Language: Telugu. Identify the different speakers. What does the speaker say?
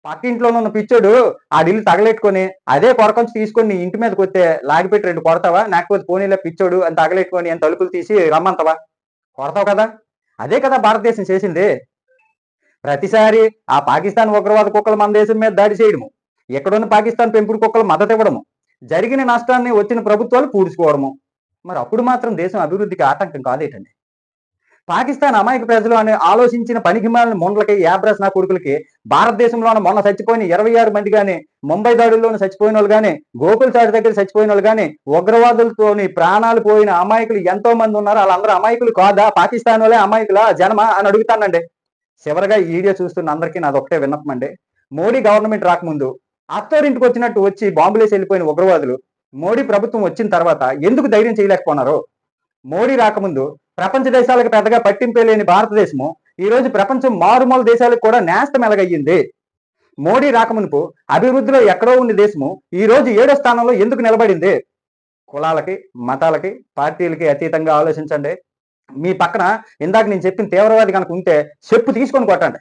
Speaker 1: పక్కింట్లోనే ఉన్న పిచ్చోడు ఆడిల్లు తగలెట్టుకొని అదే కొరకొంచి తీసుకొని నీ ఇంటి మీదకి వస్తే లాగిపెట్టి 2 కొడతావా? లేకపోతే పోనీలే పిచ్చోడు అని తగలెట్టుకొని అని తలుపులు తీసి రమ్మంటావా? కొడతావు కదా! అదే కదా భారతదేశం చేసింది. ప్రతిసారి ఆ పాకిస్తాన్ ఉగ్రవాద కుక్కలు మన దేశం మీద దాడి చేయడము, ఎక్కడున్న పాకిస్తాన్ పెంపుడు కుక్కలు మద్దతు ఇవ్వడము, జరిగిన నష్టాన్ని వచ్చిన ప్రభుత్వాలు పూడ్చుకోవడము. మరి అప్పుడు మాత్రం దేశం అభివృద్ధికి ఆటంకం కాదేటండి? పాకిస్తాన్ అమాయక ప్రజలు అని ఆలోచించిన పనికిమాలిన ముండ్లకి యాబ్రాస్ నా కొడుకులకి భారతదేశంలోనే మొన్న చచ్చిపోయిన 26 మంది కానీ, ముంబై దాడుల్లోనే చచ్చిపోయిన వాళ్ళు కానీ, గోకుల్ చాటు దగ్గర చచ్చిపోయిన వాళ్ళు కానీ, ఉగ్రవాదులతోని ప్రాణాలు పోయిన అమాయకులు ఎంతో మంది ఉన్నారు. వాళ్ళందరూ అమాయకులు కాదా? పాకిస్తాన్ వాళ్ళే అమాయకులా జనమా అని అడుగుతానండి. చివరగా ఈ వీడియో చూస్తున్న అందరికీ నాది ఒకటే విన్నపం అండి. మోడీ గవర్నమెంట్ రాకముందు అత్తోరింటికి వచ్చినట్టు వచ్చి బాంబులేసి వెళ్ళిపోయిన ఉగ్రవాదులు మోడీ ప్రభుత్వం వచ్చిన తర్వాత ఎందుకు ధైర్యం చేయలేకపోయినారు? మోడీ రాకముందు ప్రపంచ దేశాలకు పెద్దగా పట్టింపే లేని భారతదేశము ఈ రోజు ప్రపంచం మారుమూల దేశాలకు కూడా నేస్తం ఎలాగయ్యింది. మోడీ రాకమునుపు అభివృద్ధిలో ఎక్కడో ఉన్న దేశము ఈ రోజు 7వ స్థానంలో ఎందుకు నిలబడింది? కులాలకి, మతాలకి, పార్టీలకి అతీతంగా ఆలోచించండి. మీ పక్కన ఇందాక నేను చెప్పిన తీవ్రవాది కనుక ఉంటే చెప్పు తీసుకొని కొట్టండి.